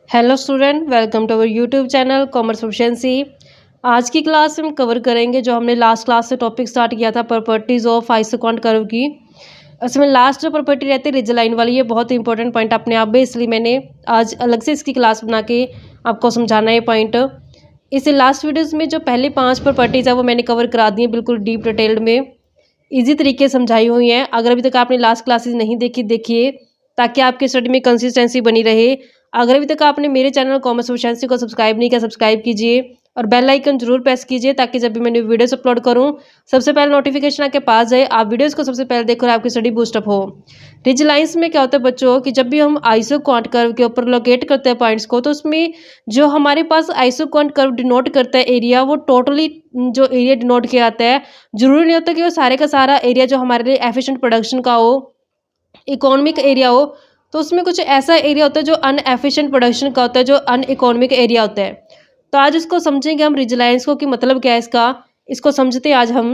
Hello student, welcome to our YouTube channel Commerce Proficiency. आज की class में हम कवर करेंगे जो हमने लास्ट क्लास से टॉपिक स्टार्ट किया था प्रॉपर्टीज़ ऑफ आइसोकॉन्ट कर्व की। इसमें लास्ट जो प्रॉपर्टी रहती है रिज लाइन वाली, ये बहुत इंपॉर्टेंट पॉइंट अपने आप में, इसलिए मैंने आज अलग से इसकी क्लास बना के आपको समझाना है पॉइंट। इस लास्ट वीडियोज़ में जो पहली 5 प्रॉपर्टीज़ है वो मैंने कवर करा दी है, बिल्कुल डीप डिटेल्ड में ईजी तरीके से समझाई हुई हैं। अगर अभी तक आपने लास्ट क्लासेस नहीं देखी, देखिए, ताकि आपकी स्टडी में कंसिस्टेंसी बनी रहे। अगर अभी तक आपने मेरे चैनल कॉमर्स प्रोफिशिएंसी को सब्सक्राइब नहीं किया, सब्सक्राइब कीजिए और बेल आइकन जरूर प्रेस कीजिए, ताकि जब भी मैंने वीडियोस अपलोड करूं सबसे पहले नोटिफिकेशन आपके पास जाए, आप वीडियोस को सबसे पहले देखो और आपकी स्टडी बूस्टअप हो। रिज लाइंस में क्या होता है बच्चों कि जब भी हम आइसोकॉन्ट कर्व के ऊपर लोकेट करते हैं पॉइंट्स को, तो उसमें जो हमारे पास आइसोकॉन्ट कर्व डिनोट करता है एरिया, वो टोटली जो एरिया डिनोट किया जाता है, जरूरी नहीं होता कि वो सारे का सारा एरिया जो हमारे लिए एफिशिएंट प्रोडक्शन का हो, इकोनॉमिक एरिया हो। तो उसमें कुछ ऐसा एरिया होता है जो अनएफिशिएंट प्रोडक्शन का होता है, जो अन इकोनॉमिक एरिया होता है। तो आज इसको समझेंगे हम रिज लाइंस को कि मतलब क्या है इसका, इसको समझते हैं आज हम।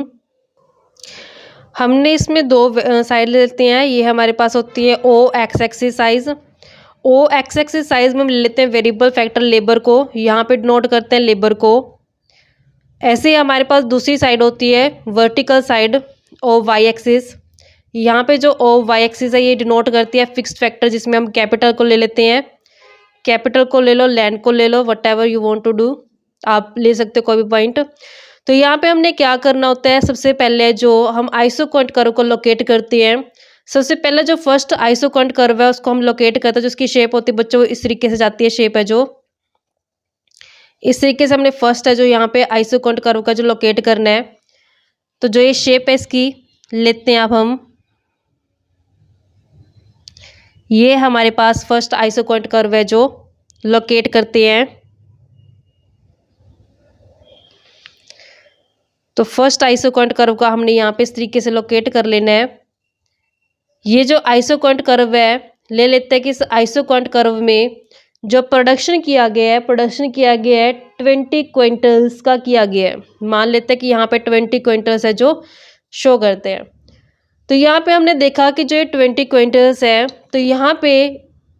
हमने इसमें दो साइड ले लेते हैं। ये हमारे पास होती है ओ एक्स एक्सिस साइज। ओ एक्स एक्सिस साइज में हम ले लेते हैं वेरिएबल फैक्टर लेबर को, यहाँ पे डिनोट करते हैं लेबर को। ऐसे ही हमारे पास दूसरी साइड होती है vertical side O Y axis. यहाँ पे जो ओ वाई एक्सिस है ये डिनोट करती है फिक्स्ड फैक्टर, जिसमें हम कैपिटल को ले लेते हैं। कैपिटल को ले लो, लैंड को ले लो, whatever you want to do, आप ले सकते हो कोई भी पॉइंट। तो यहाँ पे हमने क्या करना होता है, सबसे पहले जो हम आइसोकॉन्ट कर्व को लोकेट करते हैं, सबसे पहले जो फर्स्ट आइसोकॉन्ट कर्व है उसको हम लोकेट करते हैं। जो उसकी शेप होती है बच्चों इस तरीके से जाती है, शेप है जो इस तरीके से हमने फर्स्ट है जो यहाँ पे आइसोकॉन्ट कर्व का जो लोकेट करना है। तो जो ये शेप है इसकी लेते हैं अब हम, ये हमारे पास फर्स्ट आइसोकॉन्ट कर्व है जो लोकेट करते हैं। तो फर्स्ट आइसोकॉन्ट कर्व का हमने यहाँ पे इस तरीके से लोकेट कर लेना है। ये जो आइसोकॉन्ट कर्व है ले लेते हैं कि इस आइसोकॉन्ट कर्व में जो प्रोडक्शन किया गया है 20 क्विंटल्स का किया गया है। मान लेते हैं कि यहाँ पे 20 क्विंटल्स है जो शो करते हैं। तो यहाँ पे हमने देखा कि जो ये 20 क्विंटल्स है, तो यहाँ पे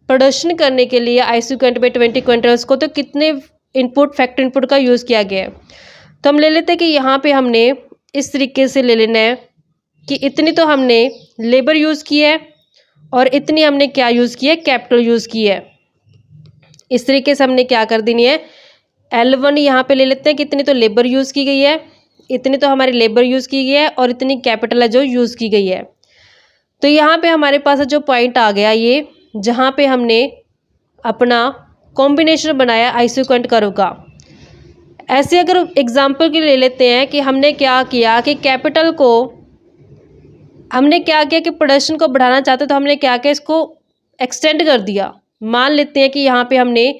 प्रोडक्शन करने के लिए आइसोकॉन्ट में 20 क्विंटल्स को तो कितने इनपुट फैक्टर इनपुट का यूज़ किया गया है। तो हम ले लेते हैं कि यहाँ पे हमने इस तरीके से ले लेना है कि इतनी तो हमने लेबर यूज़ की है और इतनी हमने क्या यूज़ की है, कैपिटल यूज़ की है। इस तरीके से हमने क्या कर देनी है, L1 यहाँ पे ले लेते हैं कि इतनी तो लेबर यूज़ की गई है, इतनी तो हमारी लेबर यूज़ की गई है और इतनी कैपिटल है जो यूज़ की गई है। तो यहाँ पे हमारे पास जो पॉइंट आ गया ये, जहाँ पे हमने अपना कॉम्बिनेशन बनाया आइसोकॉन्ट कर्व का। ऐसे अगर एग्जांपल के ले लेते हैं कि हमने क्या किया कि कैपिटल को हमने क्या किया कि प्रोडक्शन को बढ़ाना चाहते, तो हमने क्या किया, इसको एक्सटेंड कर दिया। मान लेते हैं कि यहाँ पे हमने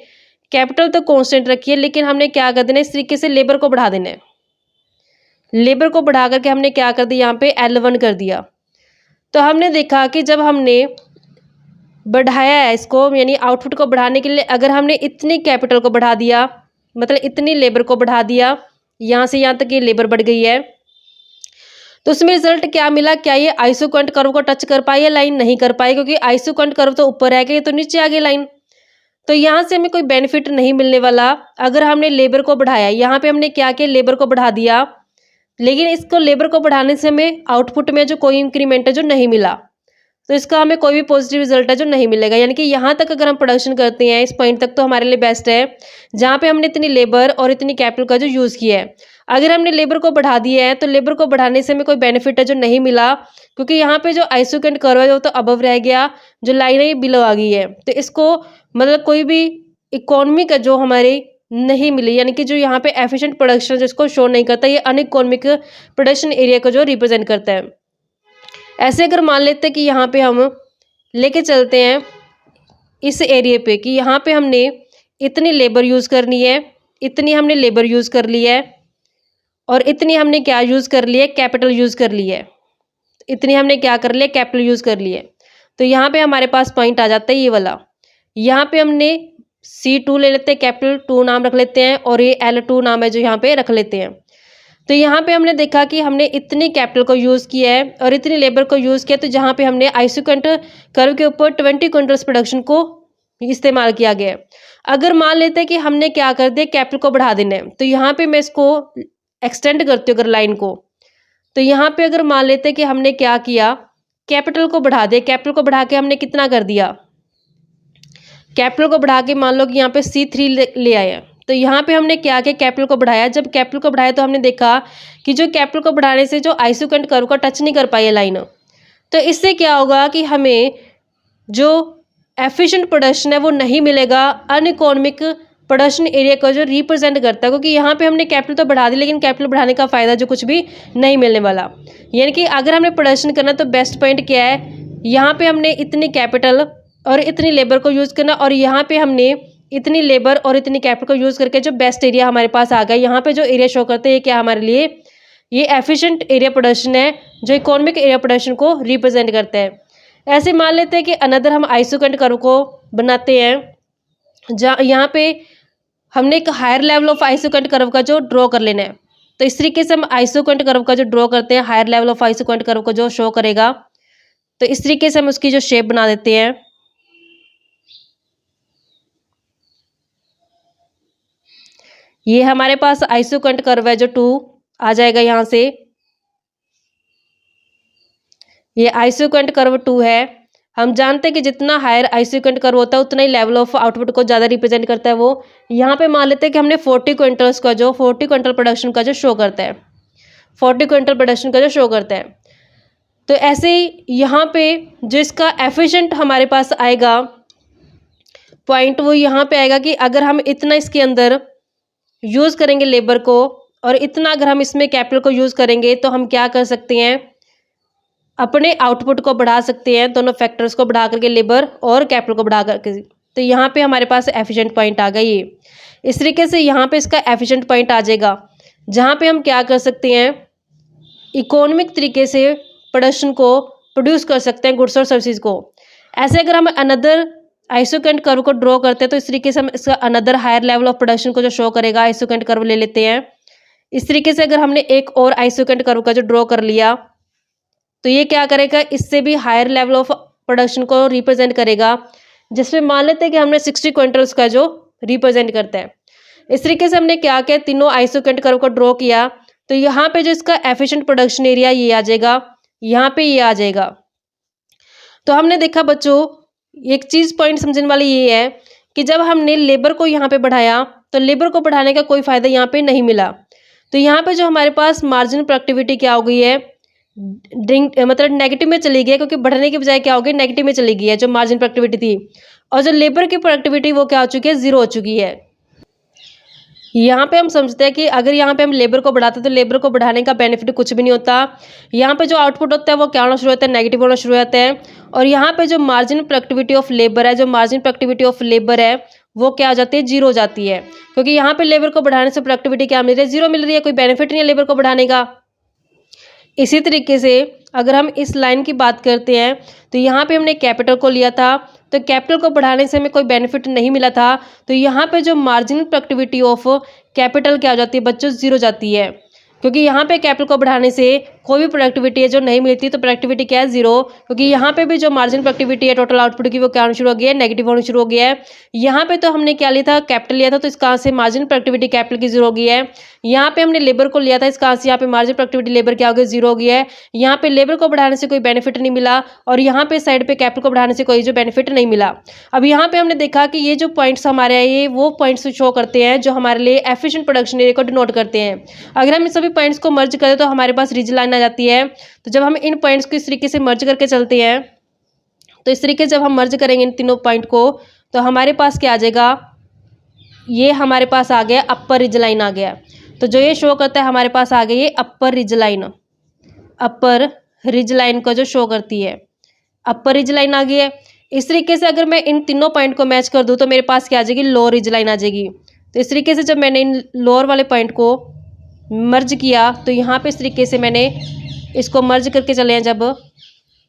कैपिटल तो कांस्टेंट रखी है, लेकिन हमने क्या कर देना है, इस तरीके से लेबर को बढ़ा देना है। लेबर को बढ़ा करके हमने क्या कर दिया, यहाँ पे L1 कर दिया। तो हमने देखा कि जब हमने बढ़ाया है इसको, यानी आउटपुट को बढ़ाने के लिए अगर हमने इतनी कैपिटल को बढ़ा दिया, मतलब इतनी लेबर को बढ़ा दिया, यहाँ से यहाँ तक ये लेबर बढ़ गई है, तो उसमें रिजल्ट क्या मिला, क्या ये आइसोकॉन्ट कर्व को टच कर पाई है लाइन? नहीं कर पाई, क्योंकि आइसोकॉन्ट कर्व तो ऊपर है, ये तो नीचे आ गई लाइन। तो यहाँ से हमें कोई बेनिफिट नहीं मिलने वाला। अगर हमने लेबर को बढ़ाया, यहाँ पे हमने क्या किया, लेबर को बढ़ा दिया, लेकिन इसको लेबर को बढ़ाने से हमें आउटपुट में जो कोई इंक्रीमेंट है जो नहीं मिला, तो इसका हमें कोई भी पॉजिटिव रिजल्ट है जो नहीं मिलेगा। यानी कि यहाँ तक अगर हम प्रोडक्शन करते हैं इस पॉइंट तक तो हमारे लिए बेस्ट है, जहाँ पे हमने इतनी लेबर और इतनी कैपिटल का जो यूज़ किया है। अगर हमने लेबर को बढ़ा दिया है तो लेबर को बढ़ाने से हमें कोई बेनिफिट है जो नहीं मिला, क्योंकि यहाँ पे जो आइसोकॉन्ट कर्व है वो तो अबव रह गया, जो लाइन है ये बिलो आ गई है। तो इसको मतलब कोई भी इकोनॉमिक है जो हमारी नहीं मिली, यानी कि जो यहाँ पे एफिशिएंट प्रोडक्शन जिसको शो नहीं करता, ये अनइकोनॉमिक प्रोडक्शन एरिया को जो रिप्रेजेंट करता है। ऐसे अगर मान लेते हैं कि यहाँ पे हम लेके चलते हैं इस एरिया पे कि यहाँ पे हमने इतनी लेबर यूज़ करनी है, इतनी हमने लेबर यूज़ कर ली है और इतनी हमने क्या यूज़ कर ली है, कैपिटल यूज़ कर ली है। इतनी हमने क्या कर लिया, कैपिटल यूज़ कर ली है। तो यहाँ पे हमारे पास पॉइंट आ जाता है ये वाला। यहाँ पे हमने C2 ले लेते हैं, कैपिटल 2 नाम रख लेते हैं और ये L2 नाम है जो यहाँ पे रख लेते हैं। तो यहाँ पे हमने देखा कि हमने इतनी कैपिटल को यूज़ किया है और इतनी लेबर को यूज़ किया, तो जहाँ पे हमने आइसोकॉन्ट कर्व के ऊपर 20 क्विंटल्स प्रोडक्शन को इस्तेमाल किया गया है। अगर मान लेते हैं कि हमने क्या कर दिया, कैपिटल को बढ़ा देना है, तो यहाँ पे मैं इसको एक्सटेंड करती हूँ अगर लाइन को, तो यहाँ पे अगर मान लेते हैं कि हमने क्या किया, कैपिटल को बढ़ा दिया। कैपिटल को बढ़ा के हमने कितना कर दिया, कैपिटल को बढ़ा के मान लो कि यहाँ पे C3 ले आए। तो यहाँ पे हमने क्या किया, कैपिटल को बढ़ाया। जब कैपिटल को बढ़ाया तो हमने देखा कि जो कैपिटल को बढ़ाने से जो आइसोसेकेंट कर्व का टच नहीं कर पाई है लाइन, तो इससे क्या होगा कि हमें जो एफिशिएंट प्रोडक्शन है वो नहीं मिलेगा, अनइकोनॉमिक प्रोडक्शन एरिया को जो रिप्रेजेंट करता है, क्योंकि यहाँ पे हमने कैपिटल तो बढ़ा दी लेकिन कैपिटल बढ़ाने का फ़ायदा जो कुछ भी नहीं मिलने वाला। यानी कि अगर हमने प्रोडक्शन करना तो बेस्ट पॉइंट क्या है, यहाँ पे हमने इतनी कैपिटल और इतनी लेबर को यूज़ करना, और यहाँ पे हमने इतनी लेबर और इतनी कैपिटल को यूज़ करके जो बेस्ट एरिया हमारे पास आ गया। यहाँ पे जो एरिया शो करते हैं क्या हमारे लिए, ये एफिशिएंट एरिया प्रोडक्शन है जो इकोनॉमिक एरिया प्रोडक्शन को रिप्रेजेंट करता है। ऐसे मान लेते हैं कि अनदर हम आइसोसेकेंट कर्व को बनाते हैं, जहाँ यहाँ पे हमने एक हायर लेवल ऑफ आइसोसेकेंट कर्व का जो ड्रॉ कर लेना है। तो इस तरीके से हम आइसोसेकेंट कर्व का जो ड्रॉ करते हैं, हायर लेवल ऑफ आइसोसेकेंट कर्व को जो शो करेगा, तो इस तरीके से हम उसकी जो शेप बना देते हैं। ये हमारे पास आइसोसेकेंट कर्व है जो 2 आ जाएगा यहाँ से। ये आइसोसेकेंट कर्व 2 है। हम जानते हैं कि जितना हायर आइसोसेकेंट कर्व होता है उतना ही लेवल ऑफ आउटपुट को ज़्यादा रिप्रेजेंट करता है वो। यहाँ पे मान लेते हैं कि हमने 40 क्विंटल्स का जो 40 क्विंटल प्रोडक्शन का जो शो करता है, 40 क्विंटल प्रोडक्शन का जो शो करता है। तो ऐसे ही यहाँ पे जो इसका एफिशिएंट हमारे पास आएगा पॉइंट, वो यहाँ पे आएगा कि अगर हम इतना इसके अंदर यूज़ करेंगे लेबर को, और इतना अगर हम इसमें कैपिटल को यूज़ करेंगे, तो हम क्या कर सकते हैं, अपने आउटपुट को बढ़ा सकते हैं, दोनों फैक्टर्स को बढ़ा करके, लेबर और कैपिटल को बढ़ा करके। तो यहाँ पे हमारे पास एफिशिएंट पॉइंट आ गया ये। इस तरीके से यहाँ पे इसका एफिशिएंट पॉइंट आ जाएगा, जहाँ पे हम क्या कर सकते हैं, इकोनॉमिक तरीके से प्रोडक्शन को प्रोड्यूस कर सकते हैं, गुड्स और सर्विसेज को। ऐसे अगर हम अनदर आइसोसेकेंट कर्व को ड्रॉ करते हैं, तो इस तरीके से हम इसका another higher level of production को जो शो करेगा, आइसोसेकेंट कर्व ले लेते हैं। इस तरीके से अगर हमने एक और आइसोसेकेंट कर्व का जो ड्रॉ कर लिया, तो ये क्या करेगा, इससे भी हायर लेवल ऑफ प्रोडक्शन को रिप्रेजेंट करेगा, जिसमें मान लेते हैं कि हमने 60 क्विंटल्स का जो रिप्रेजेंट करता है। इस तरीके से हमने क्या किया, तीनों आइसोसेकेंट कर्व को ड्रॉ किया। तो यहाँ पे जो इसका एफिशिएंट प्रोडक्शन एरिया ये आ जाएगा, यहाँ पे ये आ जाएगा। तो हमने देखा बच्चों, एक चीज़ पॉइंट समझने वाली ये है कि जब हमने लेबर को यहाँ पे बढ़ाया, तो लेबर को बढ़ाने का कोई फ़ायदा यहाँ पे नहीं मिला। तो यहाँ पे जो हमारे पास मार्जिनल प्रोडक्टिविटी क्या हो गई है, मतलब नेगेटिव में चली गई है, क्योंकि बढ़ने के बजाय क्या हो गई, नेगेटिव में चली गई है जो मार्जिन प्रोडक्टिविटी थी। और जो लेबर की प्रोडक्टिविटी वो क्या हो चुकी है, 0 हो चुकी है। यहाँ पे हम समझते हैं कि अगर यहाँ पे हम लेबर को बढ़ाते हैं तो लेबर को बढ़ाने का बेनिफिट कुछ भी नहीं होता। यहाँ पे जो आउटपुट होता है वो क्या होना शुरू होता है, नेगेटिव होना शुरू होता है। और यहाँ पे जो मार्जिन प्रोडक्टिविटी ऑफ लेबर है, जो मार्जिन प्रोडक्टिविटी ऑफ लेबर है वो क्या हो जाती है, 0 हो जाती है। क्योंकि यहाँ पे लेबर को बढ़ाने से प्रोडक्टिविटी क्या मिल रही है, 0 मिल रही है, कोई बेनिफिट नहीं है लेबर को बढ़ाने का। इसी तरीके से अगर हम इस लाइन की बात करते हैं, तो यहाँ पे हमने कैपिटल को लिया था, तो कैपिटल को बढ़ाने से हमें कोई बेनिफिट नहीं मिला था। तो यहाँ पे जो मार्जिनल प्रोडक्टिविटी ऑफ कैपिटल क्या हो जाती है बच्चों, 0 जाती है, क्योंकि यहाँ पे कैपिटल को बढ़ाने से कोई भी प्रोडक्टिविटी है जो नहीं मिलती, तो प्रोडक्टिविटी क्या है, 0। क्योंकि यहाँ पे भी जो मार्जिन प्रोडक्टिविटी है टोटल आउटपुट की वो क्या होना शुरू हो गया है, नेगेटिव होना शुरू हो गया है। यहाँ पे तो हमने क्या लिया था, कैपिटल लिया था, तो इसका से मार्जिन प्रोडक्टिविटी कैपिटल की 0 हो गई है। यहाँ पे हमने लेबर को लिया था, इसका से यहाँ पे मार्जिन प्रोडक्टिविटी लेबर क्या हो गया, 0 हो गया है। यहाँ पे लेबर को बढ़ाने से कोई बेनिफिट नहीं मिला, और यहाँ पे साइड पे कैपिटल को बढ़ाने से कोई जो बेनिफिट नहीं मिला। अब यहाँ पे हमने देखा कि ये जो पॉइंट्स हमारे हैं, ये वो पॉइंट्स शो करते हैं जो हमारे लिए एफिशिएंट प्रोडक्शन एरिया को डिनोट करते हैं। अगर हम इन सभी पॉइंट्स को मर्ज करें तो हमारे पास रिज लाइन आ जाती है। तो जब हम इन पॉइंट्स को इस तरीके से मर्ज करके चलते हैं, तो इस तरीके से जब हम मर्ज करेंगे इन तीनों पॉइंट को, तो हमारे पास क्या आ जाएगा, ये हमारे पास आ गया अपर रिज लाइन आ गया। तो जो ये शो करता है हमारे पास आ गई ये अपर रिज लाइन, अपर रिज लाइन को जो शो करती है, अपर रिज लाइन आ गई है। इस तरीके से अगर मैं इन तीनों पॉइंट को मैच कर दूं तो मेरे पास क्या आ जाएगी, लोअर रिज लाइन आ जाएगी। तो इस तरीके से जब मैंने इन लोअर वाले पॉइंट को मर्ज किया, तो यहाँ पे इस तरीके से मैंने इसको मर्ज करके चले हैं जब,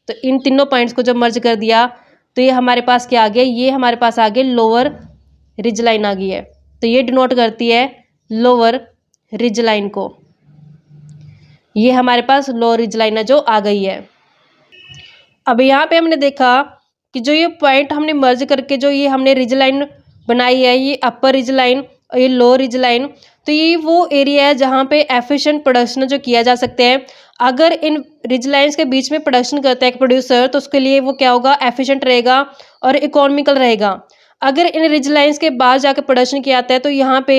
तो इन तीनों पॉइंट्स को जब मर्ज कर दिया तो ये हमारे पास क्या आ गया, ये हमारे पास आ गया लोअर रिज लाइन आ गई है। तो ये डिनोट करती है लोअर रिज लाइन को, ये हमारे पास लोअर रिज लाइन है जो आ गई है। अब यहाँ पे हमने देखा कि जो ये पॉइंट हमने मर्ज करके जो ये हमने रिज लाइन बनाई है, ये अपर रिज लाइन और ये लोअर रिज लाइन। तो ये वो एरिया है जहाँ पे एफिशिएंट प्रोडक्शन जो किया जा सकते हैं। अगर इन रिज लाइन्स के बीच में प्रोडक्शन करता है एक प्रोड्यूसर, तो उसके लिए वो क्या होगा, एफिशिएंट रहेगा और इकोनॉमिकल रहेगा। अगर इन रिज लाइन्स के बाहर जाकर प्रोडक्शन किया जाता है तो यहाँ पे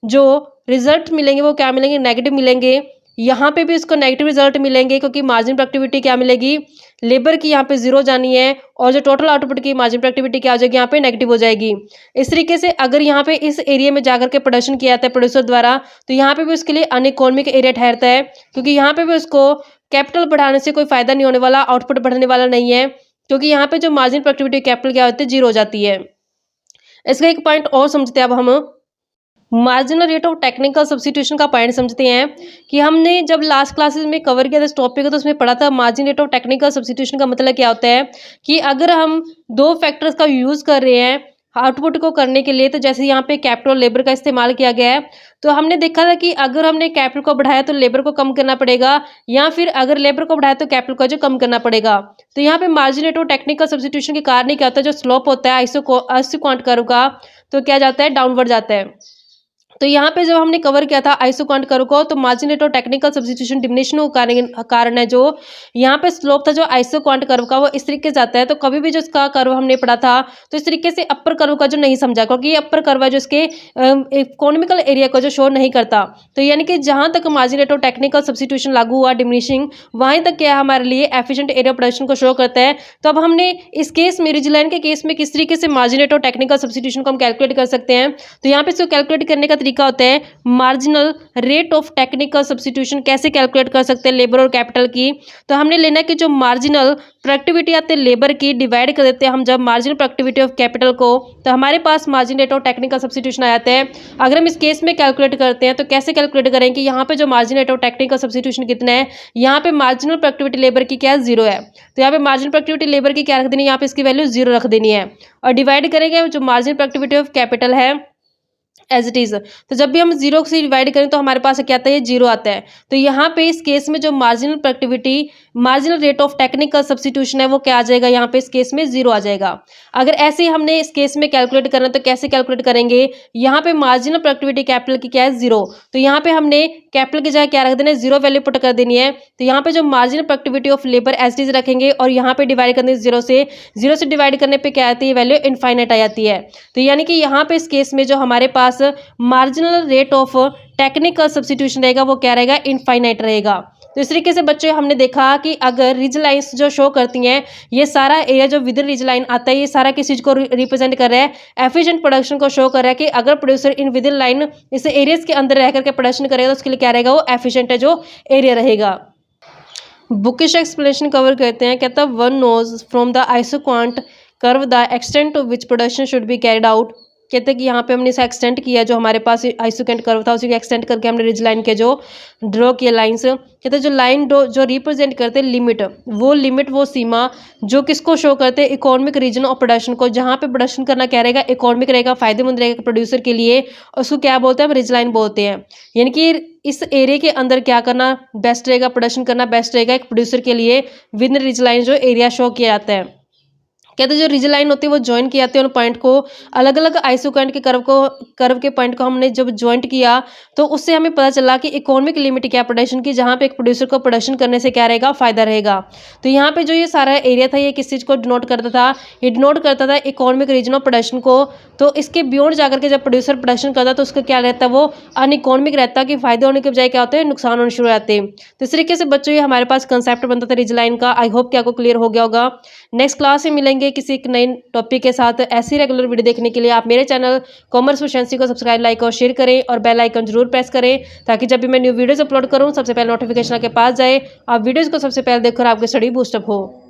जो रिजल्ट मिलेंगे वो क्या मिलेंगे, नेगेटिव मिलेंगे। यहाँ पे भी इसको नेगेटिव रिजल्ट मिलेंगे क्योंकि मार्जिन प्रोडक्टिविटी क्या मिलेगी, लेबर की यहाँ पे जीरो जानी है और जो टोटल आउटपुट की मार्जिन प्रोडक्टिविटी क्या हो जाएगी, यहाँ पे नेगेटिव हो जाएगी। इस तरीके से अगर यहाँ पे इस एरिया में जाकर के प्रोडक्शन किया जाता है प्रोड्यूसर द्वारा, तो यहाँ पे भी उसके लिए अनइकोनॉमिक एरिया ठहरता है, क्योंकि यहाँ पे भी उसको कैपिटल बढ़ाने से कोई फायदा नहीं होने वाला, आउटपुट बढ़ने वाला नहीं है, क्योंकि यहाँ पे जो मार्जिन प्रोडक्टिविटी कैपिटल क्या होती है, जीरो हो जाती है। इसका एक पॉइंट और समझते हैं अब हम, marginal rate of technical substitution का पॉइंट समझते हैं कि हमने जब लास्ट क्लासेस में कवर किया था इस टॉपिक को, तो उसमें पढ़ा था margin rate of technical substitution का मतलब क्या होता है कि अगर हम दो फैक्टर्स का यूज़ कर रहे हैं आउटपुट को करने के लिए, तो जैसे यहाँ पे कैपिटल और लेबर का इस्तेमाल किया गया है, तो हमने देखा था कि अगर हमने कैपिटल को बढ़ाया तो लेबर को कम करना पड़ेगा, या फिर अगर लेबर को बढ़ाया तो कैपिटल को जो कम करना पड़ेगा। तो यहाँ पे margin rate of technical substitution के कारण क्या होता है, जो स्लोप होता है आइसोक्वांट कर्व का, तो क्या जाता है, डाउनवर्ड जाता है। तो यहाँ पे जब हमने कवर किया था आइसोक्वांट कर्व को, तो margin rate of technical substitution diminishing का कारण है जो यहाँ पे स्लोप था जो आइसोक्वांट कर्व का, वो इस तरीके से आता है। तो कभी भी जो इसका कर्व हमने पढ़ा था तो इस तरीके से अपर कर्व का जो नहीं समझा, क्योंकि ये अपर कर्व है जो इसके इकोनॉमिकल एरिया को जो शो नहीं करता। तो यानी कि जहाँ तक margin rate of technical substitution लागू हुआ डिमिनिशिंग, वहीं तक क्या हमारे लिए एफिशिएंट एरिया प्रोडक्शन को शो करता है। तो अब हमने इस केस में, रिज लाइन के केस में, किस तरीके से margin rate of technical substitution को हम कैलकुलेट कर सकते हैं। तो यहाँ पे इसको कैलकुलेट करने का तरीका होता है marginal rate of technical substitution. कैसे कैलकुलेट कर सकते हैं लेबर और कैपिटल की, तो हमने लेना कि जो मार्जिनल प्रोडक्टिविटी आते हैं लेबर की, डिवाइड कर देते हैं हम जब मार्जिनल प्रोडक्टिविटी ऑफ कैपिटल को, तो हमारे पास margin rate of technical substitution आ जाता है। अगर हम इस केस में कैलकुलेट करते हैं तो कैसे कैलकुलेट करें कि यहाँ पे जो margin rate of technical substitution कितना है, यहाँ पे मार्जिनल प्रोडक्टिविटी लेबर की क्या है, जीरो है। तो यहाँ पे मार्जिनल प्रोडक्टिविटी लेबर की क्या रख देनी है, यहाँ पे इसकी वैल्यू जीरो रख देनी है, और डिवाइड करेंगे जो मार्जिनल प्रोडक्टिविटी ऑफ कैपिटल है एज इट इज। तो जब भी हम जीरो से डिवाइड करें तो हमारे पास क्या आता है, ये जीरो आता है। तो यहाँ पे इस केस में जो marginal productivity, marginal rate of technical substitution है, वो क्या आ जाएगा, यहाँ पे इस केस में जीरो आ जाएगा। अगर ऐसे ही हमने इस केस में कैलकुलेट करना, तो कैसे कैलकुलेट करेंगे, यहाँ पे मार्जिनल प्रोडक्टिविटी कैपिटल की क्या है, जीरो। तो यहाँ पे हमने कैपिटल की जगह क्या रख देना है, जीरो वैल्यू पुट कर देनी है। तो यहाँ पे जो marginal productivity of labour as it is रखेंगे और यहाँ पे डिवाइड करने जीरो से डिवाइड करने पे क्या आती है, वैल्यू इनफाइनाइट आ जाती है। तो यानी कि यहाँ पे इस केस में जो हमारे पास marginal rate of technical substitution रहेगा वो क्या रहेगा, इनफाइनाइट रहेगा। तो इस तरीके से बच्चों हमने देखा कि अगर रिज लाइन्स जो शो करती हैं, ये सारा एरिया जो विद रिज लाइन आता है, ये सारा किस चीज़ को रिप्रेजेंट कर रहा है, एफिशिएंट प्रोडक्शन को शो कर रहा है कि अगर producer in with in line इस एरियाज के अंदर रह करके प्रोडक्शन करेगा तो उसके लिए क्या रहेगा, वो एफिशिएंट है जो एरिया रहेगा। बुकिश एक्सप्लेनेशन कवर करते हैं, कहता है one knows from the isoquant curve the extent to which production should be carried out. कहते हैं कि यहाँ पे हमने इसे एक्सटेंड किया, जो हमारे पास आइसोक्वांट कर्व था उसी को एक्सटेंड करके हमने रिज लाइन के जो ड्रॉ किया लाइन्स। कहते हैं जो लाइन जो रिप्रेजेंट करते हैं लिमिट, वो सीमा जो किसको शो करते हैं, इकोनॉमिक रीजन ऑफ प्रोडक्शन को, जहाँ पे प्रोडक्शन करना क्या रहेगा, इकोनॉमिक रहेगा, फायदेमंद रहेगा प्रोड्यूसर के लिए, और उसको क्या बोलते हैं, हम रिज लाइन बोलते हैं। यानी कि इस एरिया के अंदर क्या करना बेस्ट रहेगा, प्रोडक्शन करना बेस्ट रहेगा एक प्रोड्यूसर के लिए विद रिज लाइन जो एरिया शो किया जाता है। कहते हैं जो रिज लाइन होती है वो ज्वाइन किए जाते हैं उन पॉइंट को, अलग अलग आइसोक्वांट के कर्व के पॉइंट को हमने जब ज्वाइंट किया तो उससे हमें पता चला कि इकोनॉमिक लिमिट क्या प्रोडक्शन की, जहाँ पे एक प्रोड्यूसर को प्रोडक्शन करने से क्या रहेगा, फायदा रहेगा। तो यहाँ पे जो ये सारा एरिया था ये किस चीज़ को डिनोट करता था, ये डिनोट करता था इकोनॉमिक रीजन ऑफ प्रोडक्शन को। तो इसके बियॉन्ड जाकर के जब प्रोड्यूसर प्रोडक्शन करता तो उसका क्या रहता है, वो अनइकोनॉमिक रहता कि फायदे होने के बजाय क्या होते हैं, नुकसान होने शुरू हो जाते हैं। तो इस तरीके से बच्चों ये हमारे पास कंसेप्ट बनता था रिज लाइन का। आई होप कि आपको क्लियर हो गया होगा। नेक्स्ट क्लास में मिलेंगे किसी एक नए टॉपिक के साथ। ऐसी रेगुलर वीडियो देखने के लिए आप मेरे चैनल कॉमर्स प्रोficiency को सब्सक्राइब, लाइक और शेयर करें और बेल आइकन जरूर प्रेस करें, ताकि जब भी मैं न्यू वीडियोस अपलोड करूं सबसे पहले नोटिफिकेशन आपके पास जाए, आप वीडियोस को सबसे पहले देखकर आपकी स्टडी बूस्टअप हो।